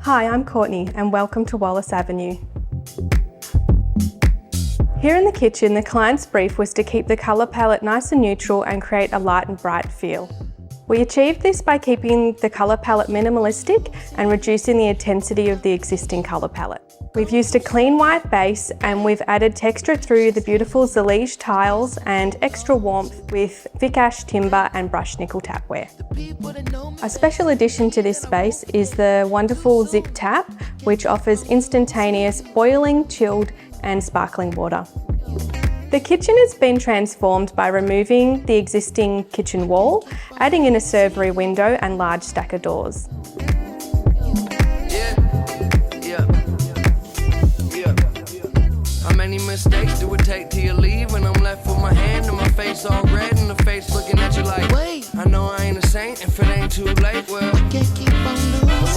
Hi, I'm Courtney and welcome to Wallis Avenue. Here in the kitchen, the client's brief was to keep the colour palette nice and neutral and create a light and bright feel. We achieved this by keeping the colour palette minimalistic and reducing the intensity of the existing colour palette. We've used a clean white base and we've added texture through the beautiful Zallige tiles and extra warmth with thick ash timber and brushed nickel tapware. A special addition to this space is the wonderful zip tap, which offers instantaneous boiling, chilled and sparkling water. The kitchen has been transformed by removing the existing kitchen wall, adding in a servery window and large stacker doors. How many mistakes do it take till you leave? And I'm left with my hand and my face all red and the face looking at you like, wait, I know I ain't a saint if it ain't too late. Well, I can't keep on losing.